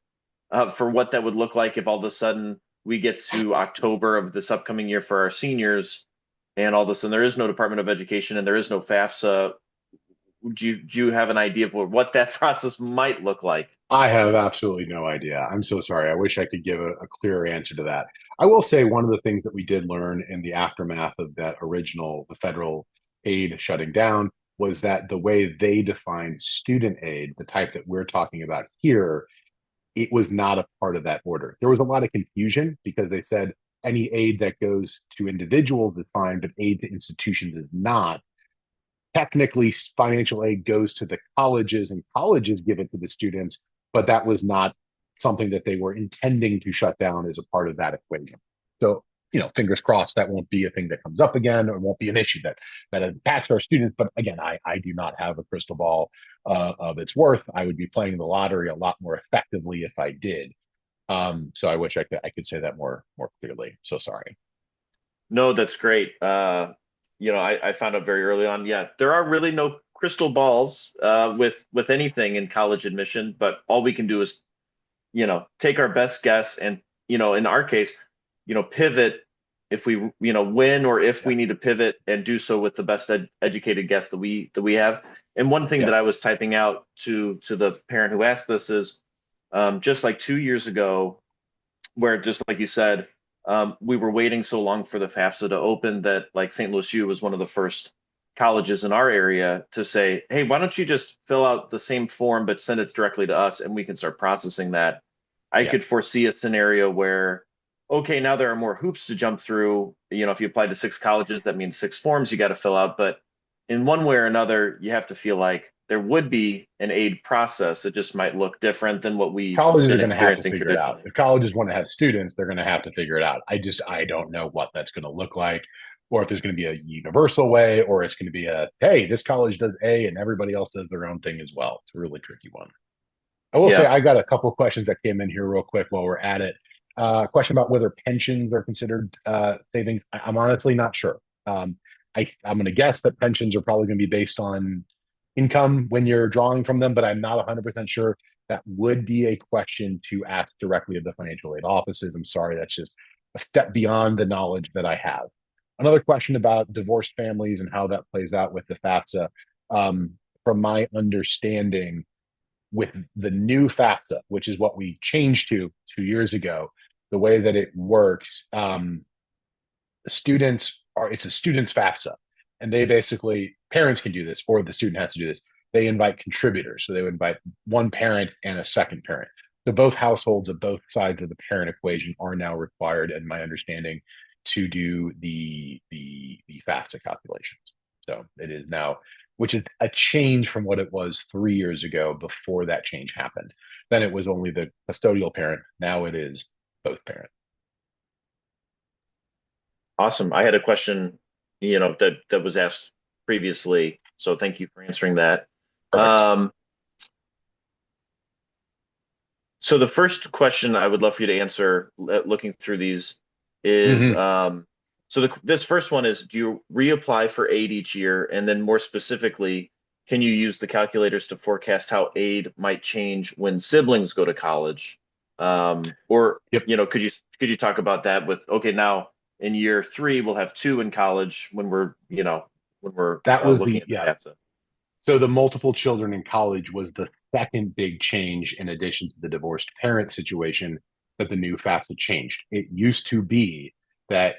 for what that would look like if all of a sudden we get to October of this upcoming year for our seniors, and all of a sudden there is no Department of Education and there is no FAFSA? do you have an idea of what that process might look like? I have absolutely no idea. I'm so sorry. I wish I could give a clearer answer to that. I will say one of the things that we did learn in the aftermath of that original, the federal aid shutting down, was that the way they defined student aid, the type that we're talking about here, it was not a part of that order. There was a lot of confusion because they said any aid that goes to individuals is fine, but aid to institutions is not. Technically, financial aid goes to the colleges and colleges give it to the students, but that was not something that they were intending to shut down as a part of that equation. So, fingers crossed that won't be a thing that comes up again, or won't be an issue that impacts our students. But again, I do not have a crystal ball of its worth. I would be playing the lottery a lot more effectively if I did. So I wish I could say that more clearly. So sorry. No, that's great. I found out very early on. Yeah, there are really no crystal balls with anything in college admission, but all we can do is, take our best guess and, in our case, pivot if we, win, or if Yeah, we need to pivot and do so with the best educated guess that we have. And one thing yeah, that I was typing out to the parent who asked this is, just like 2 years ago, where just like you said, we were waiting so long for the FAFSA to open that like St. Louis U was one of the first colleges in our area to say, hey, why don't you just fill out the same form but send it directly to us and we can start processing that. I yeah. could foresee a scenario where, okay, now there are more hoops to jump through. If you apply to 6 colleges, that means 6 forms you got to fill out. But in one way or another, you have to feel like there would be an aid process. It just might look different than what we've Colleges are been going to have to experiencing figure it out. traditionally. If colleges want to have students, they're going to have to figure it out. I don't know what that's going to look like, or if there's going to be a universal way, or it's going to be a, hey, this college does A and everybody else does their own thing as well. It's a really tricky one. I will say Yeah. I got a couple of questions that came in here real quick while we're at it. Question about whether pensions are considered savings. I'm honestly not sure. I'm going to guess that pensions are probably going to be based on income when you're drawing from them, but I'm not 100% sure. That would be a question to ask directly of the financial aid offices. I'm sorry, that's just a step beyond the knowledge that I have. Another question about divorced families and how that plays out with the FAFSA. Um, from my understanding, with the new FAFSA, which is what we changed to 2 years ago, the way that it works, students are it's a student's FAFSA, and they basically parents can do this, or the student has to do this. They invite contributors, so they would invite one parent and a second parent. So both households of both sides of the parent equation are now required, in my understanding, to do the FAFSA calculations. So it is now, which is a change from what it was 3 years ago before that change happened. Then it was only the custodial parent. Now it is both parents. Awesome. I had a question, that was asked previously, so thank you for answering that. Perfect. Um, so the first question I would love for you to answer, looking through these, is Mm-hmm. so this first one is: do you reapply for aid each year? And then more specifically, can you use the calculators to forecast how aid might change when siblings go to college? Or Yep. could you talk about that with, okay, now in year three we'll have two in college when we're That was looking the at the yeah. FAFSA. So the multiple children in college was the second big change in addition to the divorced parent situation that the new FAFSA changed. It used to be that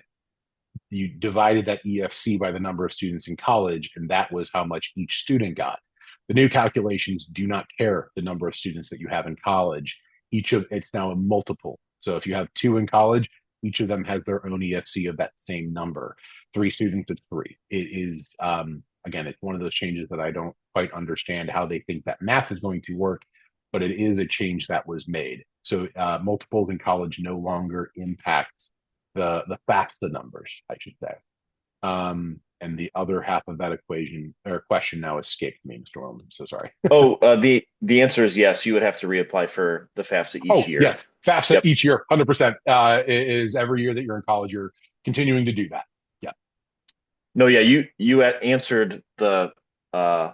you divided that EFC by the number of students in college, and that was how much each student got. The new calculations do not care the number of students that you have in college. Each of it's now a multiple. So if you have two in college, each of them has their own EFC of that same number. Three students, it's three. It is again, it's one of those changes that I don't quite understand how they think that math is going to work, but it is a change that was made. So multiples in college no longer impact the FAFSA numbers, I should say. And the other half of that equation or question now escaped me, Mr. Williams. I'm so sorry. Oh, the answer is yes. You would have to reapply for the FAFSA each Oh, year. yes. FAFSA Yep. each year, 100%. Is every year that you're in college, you're continuing to do that. Yeah. No, yeah, you answered the uh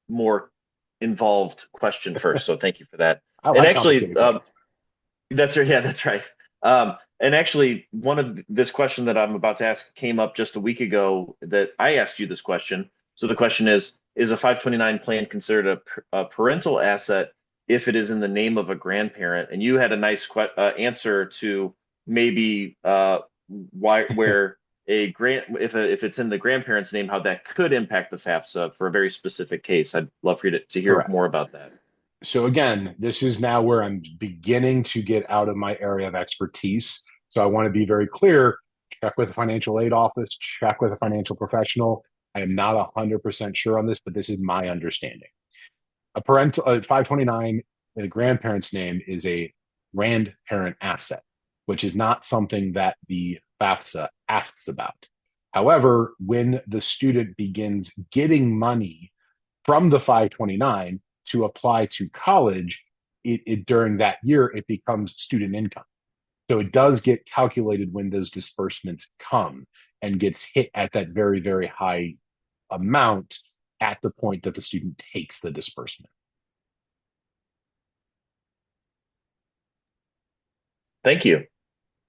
more involved question first, so thank you for that. I And like actually, complicated questions. that's right. Yeah, that's right. And actually, one of this question that I'm about to ask came up just a week ago that I asked you this question. So the question is a 529 plan considered a parental asset if it is in the name of a grandparent? And you had a nice answer to maybe why where a grant if it's in the grandparent's name, how that could impact the FAFSA for a very specific case. I'd love for you to hear Correct. more about that. So again, this is now where I'm beginning to get out of my area of expertise. So I want to be very clear, check with the financial aid office, check with a financial professional. I am not 100% sure on this, but this is my understanding. A 529 in a grandparent's name is a grandparent asset, which is not something that the FAFSA asks about. However, when the student begins getting money from the 529 to apply to college, during that year, it becomes student income. So it does get calculated when those disbursements come and gets hit at that very, very high amount at the point that the student takes the disbursement. Thank you.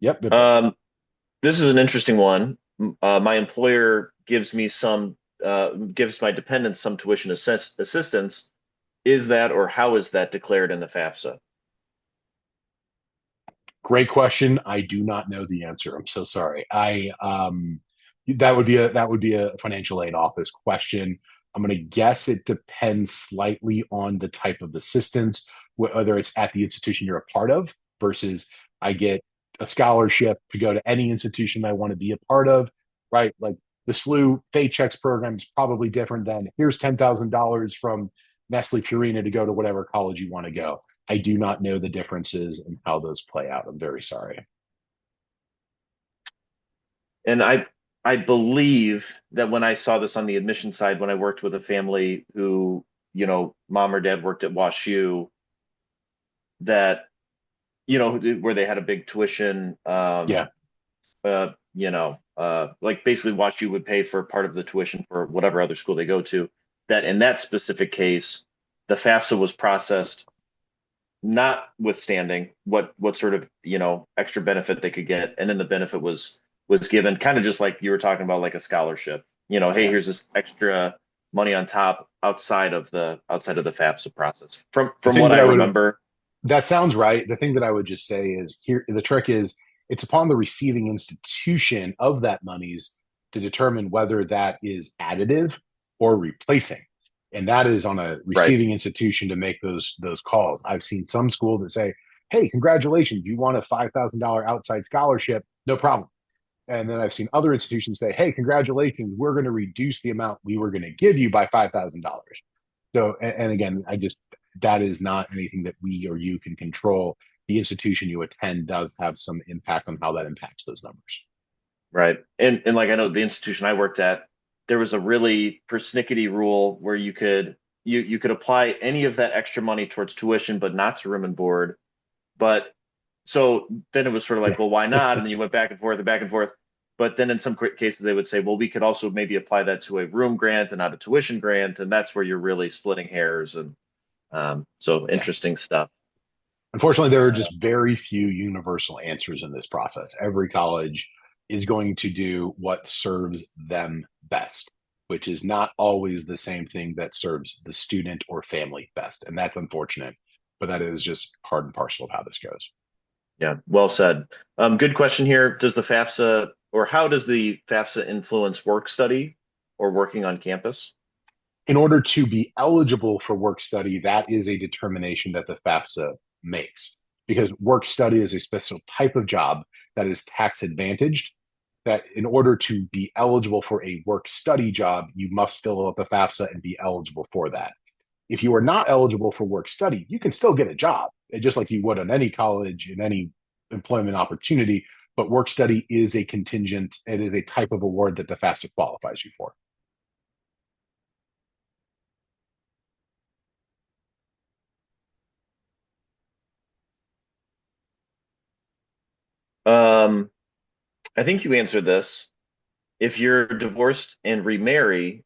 Yep. Um, this is an interesting one. My employer gives my dependents some tuition assistance. Is that or how is that declared in the FAFSA? Great question. I do not know the answer. I'm so sorry. That would be a financial aid office question. I'm going to guess it depends slightly on the type of assistance, whether it's at the institution you're a part of versus I get a scholarship to go to any institution I want to be a part of, right? Like the SLU Paychecks program is probably different than here's $10,000 from Nestle Purina to go to whatever college you want to go. I do not know the differences and how those play out. I'm very sorry. And I believe that when I saw this on the admission side, when I worked with a family who, mom or dad worked at WashU, that, where they had a big tuition, Yeah, like basically WashU would pay for part of the tuition for whatever other school they go to. That in that specific case, the FAFSA was processed notwithstanding what sort of extra benefit they could get, and then the benefit was given kind of just like you were talking about, like a scholarship. Hey, yeah. here's this extra money on top outside of the FAFSA process. From The from thing what that I I would remember, That sounds right. The thing that I would just say is here the trick is it's upon the receiving institution of that monies to determine whether that is additive or replacing. And that is on a right? receiving institution to make those calls. I've seen some schools that say, "Hey, congratulations, you won a $5,000 outside scholarship, no problem." And then I've seen other institutions say, "Hey, congratulations, we're going to reduce the amount we were going to give you by $5,000." So, and again, that is not anything that we or you can control. The institution you attend does have some impact on how that impacts those numbers. Right. And like I know the institution I worked at, there was a really persnickety rule where you could apply any of that extra money towards tuition, but not to room and board. But so then it was sort of like, Yeah, well, why not? And then you went back and forth and back and forth. But then in some cases they would say, well, we could also maybe apply that to a room grant and not a tuition grant, and that's where you're really splitting hairs. And so yeah. interesting stuff. Unfortunately, there are just very few universal answers in this process. Every college is going to do what serves them best, which is not always the same thing that serves the student or family best. And that's unfortunate, but that is just part and parcel of how this goes. Yeah, well said. Good question here. Does the FAFSA or how does the FAFSA influence work study or working on campus? In order to be eligible for work study, that is a determination that the FAFSA makes because work study is a special type of job that is tax advantaged. That in order to be eligible for a work study job, you must fill out the FAFSA and be eligible for that. If you are not eligible for work study, you can still get a job, just like you would on any college in any employment opportunity. But work study is a contingent, it is a type of award that the FAFSA qualifies you for. Um, I think you answered this. If you're divorced and remarry,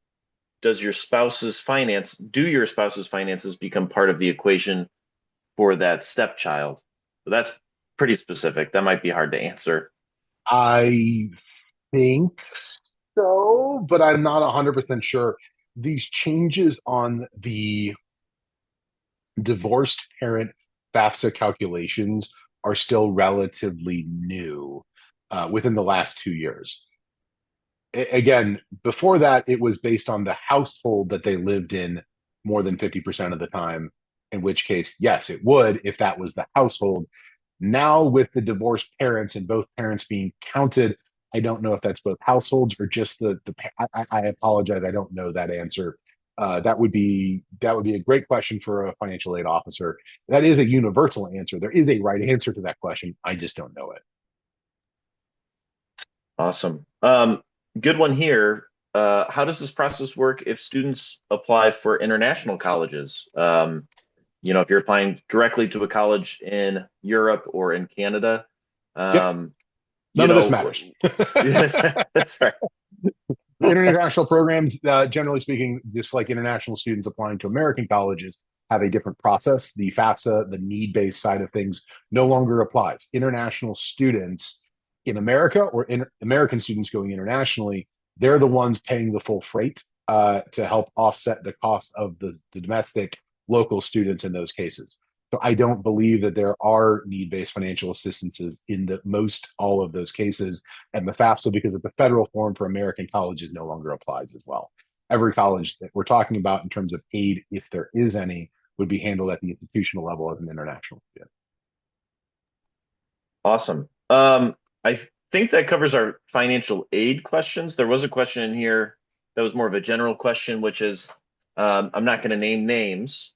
do your spouse's finances become part of the equation for that stepchild? So that's pretty specific. That might be hard to answer. I think so, but I'm not 100% sure. these changes on the divorced parent FAFSA calculations are still relatively new within the last 2 years. Again, before that, it was based on the household that they lived in more than 50% of the time, in which case, yes, it would if that was the household. Now, with the divorced parents and both parents being counted, I don't know if that's both households or just I apologize, I don't know that answer. That would be a great question for a financial aid officer. That is a universal answer. There is a right answer to that question. I just don't know it. Awesome. Good one here. How does this process work if students apply for international colleges? If you're applying directly to a college in Europe or in Canada, Yep, um, you none of this know, matters. that's right. International programs, generally speaking, just like international students applying to American colleges, have a different process. The FAFSA, the need-based side of things, no longer applies. International students in America or American students going internationally, they're the ones paying the full freight to help offset the cost of the domestic local students in those cases. So I don't believe that there are need-based financial assistances in the most all of those cases. And the FAFSA, because of the federal form for American colleges, no longer applies as well. Every college that we're talking about in terms of aid, if there is any, would be handled at the institutional level as an international student. Awesome. I think that covers our financial aid questions. There was a question in here that was more of a general question, which is, I'm not going to name names,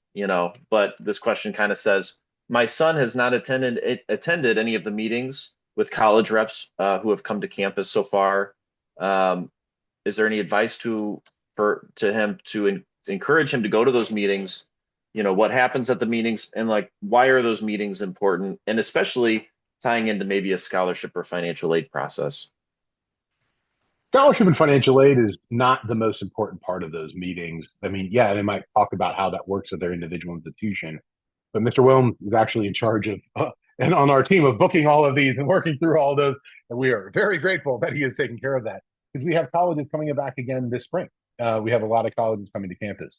but this question kind of says, my son has not attended any of the meetings with college reps who have come to campus so far. Um, is there any advice to him to encourage him to go to those meetings? What happens at the meetings, and like why are those meetings important, and especially tying into maybe a scholarship or financial aid process. Scholarship and financial aid is not the most important part of those meetings. I mean, yeah, they might talk about how that works at their individual institution, but Mr. Williams is actually in charge of and on our team of booking all of these and working through all of those. And we are very grateful that he is taking care of that because we have colleges coming back again this spring. We have a lot of colleges coming to campus.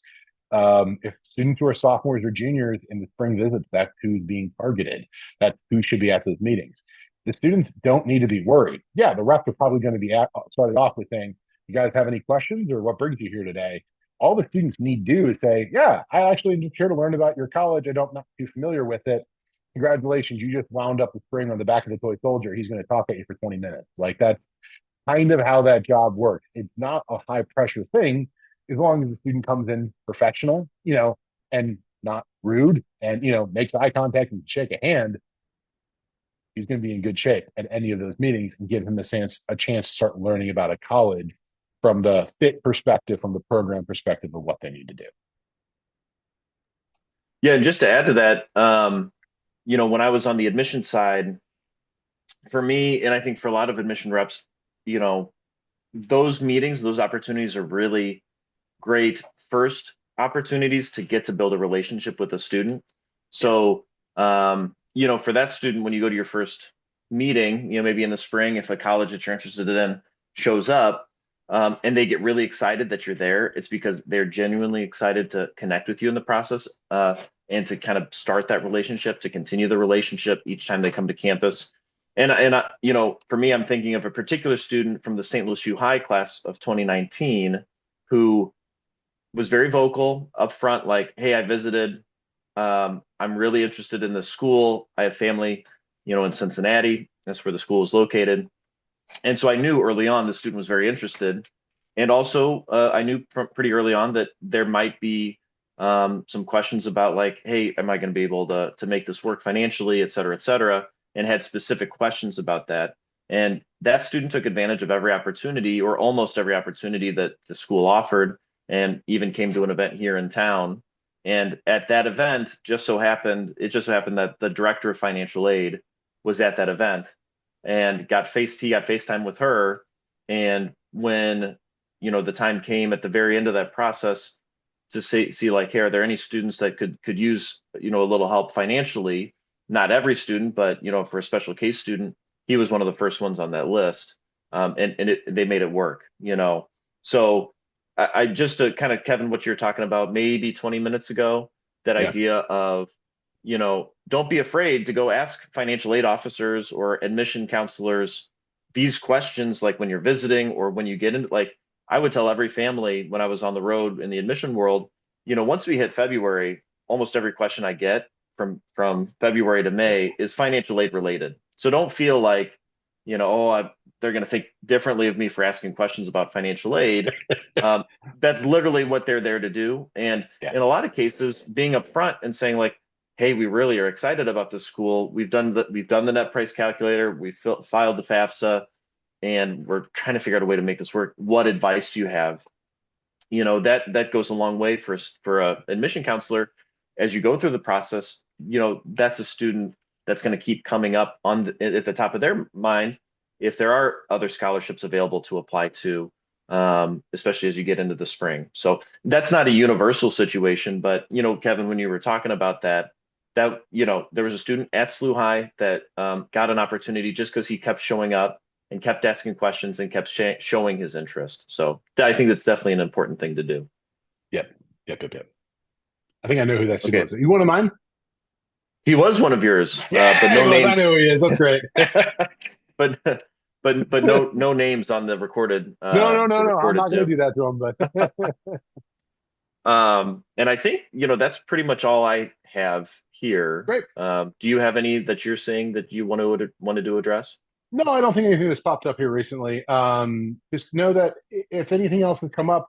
If students who are sophomores or juniors in the spring visits, that's who's being targeted. That's who should be at those meetings. The students don't need to be worried. Yeah, the reps are probably going to be started off with saying, "You guys have any questions, or what brings you here today?" All the students need to do is say, "Yeah, I actually am just here to learn about your college. I don't not too familiar with it. Congratulations, you just wound up the spring on the back of the toy soldier. He's going to talk at you for 20 minutes." Like that's kind of how that job works. It's not a high pressure thing as long as the student comes in professional, and not rude and, makes eye contact and shake a hand. He's going to be in good shape at any of those meetings and give him a chance to start learning about a college from the fit perspective, from the program perspective of what they need to do. Yeah, and just to add to that, when I was on the admission side, for me, and I think for a lot of admission reps, you know, those meetings, those opportunities are really great first opportunities to get to build a relationship with a student. Yeah. So, for that student, when you go to your first meeting, maybe in the spring, if a college that you're interested in shows up, and they get really excited that you're there, it's because they're genuinely excited to connect with you in the process, and to kind of start that relationship, to continue the relationship each time they come to campus. For me, I'm thinking of a particular student from the St. Louis U High class of 2019 who was very vocal up front, like, "Hey, I visited. I'm really interested in this school. I have family, in Cincinnati. That's where the school is located." And so I knew early on the student was very interested. And also, I knew pretty early on that there might be some questions about, like, "Hey, am I going to be able to make this work financially, et cetera, et cetera," and had specific questions about that. And that student took advantage of every opportunity, or almost every opportunity, that the school offered, and even came to an event here in town. And at that event, it just so happened that the director of financial aid was at that event, and he got FaceTime with her. And when, the time came at the very end of that process to see like, "Hey, are there any students that could use, a little help financially?" Not every student, but, for a special case student, he was one of the first ones on that list. And they made it work. So I just to kind of Kevin, what you're talking about maybe 20 minutes ago, that Yeah. idea of, don't be afraid to go ask financial aid officers or admission counselors these questions, like when you're visiting or when you get into, like, I would tell every family when I was on the road in the admission world, once we hit February, almost every question I get from February to Yeah. May is financial aid related. So don't feel like, oh, they're going to think differently of me for asking questions about financial aid. Um, that's literally what they're there to do. And Yeah. in a lot of cases, being upfront and saying like, "Hey, we really are excited about this school. We've done the net price calculator. Filed the FAFSA, and we're trying to figure out a way to make this work. What advice do you have?" That goes a long way for a admission counselor as you go through the process. That's a student that's going to keep coming up at the top of their mind if there are other scholarships available to apply to, especially as you get into the spring. So that's not a universal situation, but Kevin, when you were talking about that there was a student at SLU High that got an opportunity just because he kept showing up and kept asking questions and kept showing his interest. So I think that's definitely an important thing to do. Yep. Yep. Yep. Yep. I think I know who that student Okay. was. You want to mine? He was one of yours, but Yeah, he no was. I names, know who he is. That's great. but but no names on the recorded No, no, the no, no. I'm recorded not going to Zoom. do that to him, but And I think, that's pretty much all I have here. great. Do you have any that you're saying that you wanted to address? No, I don't think anything that's popped up here recently. Just know that if anything else has come up,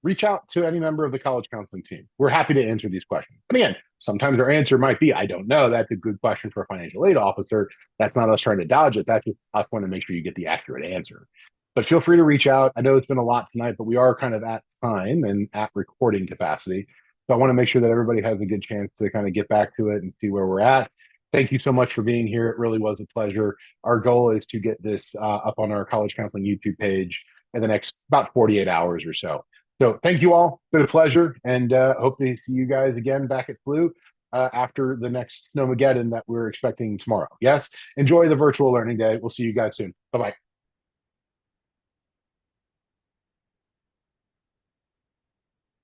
reach out to any member of the college counseling team. We're happy to answer these questions. And again, sometimes our answer might be, I don't know. That's a good question for a financial aid officer. That's not us trying to dodge it. That's just us wanting to make sure you get the accurate answer. But feel free to reach out. I know it's been a lot tonight, but we are kind of at time and at recording capacity. So I want to make sure that everybody has a good chance to kind of get back to it and see where we're at. Thank you so much for being here. It really was a pleasure. Our goal is to get this up on our college counseling YouTube page in the next about 48 hours or so. So thank you all. It's been a pleasure, and hope to see you guys again back at SLU after the next Snowmageddon that we're expecting tomorrow. Yes, enjoy the virtual learning day. We'll see you guys soon. Bye bye.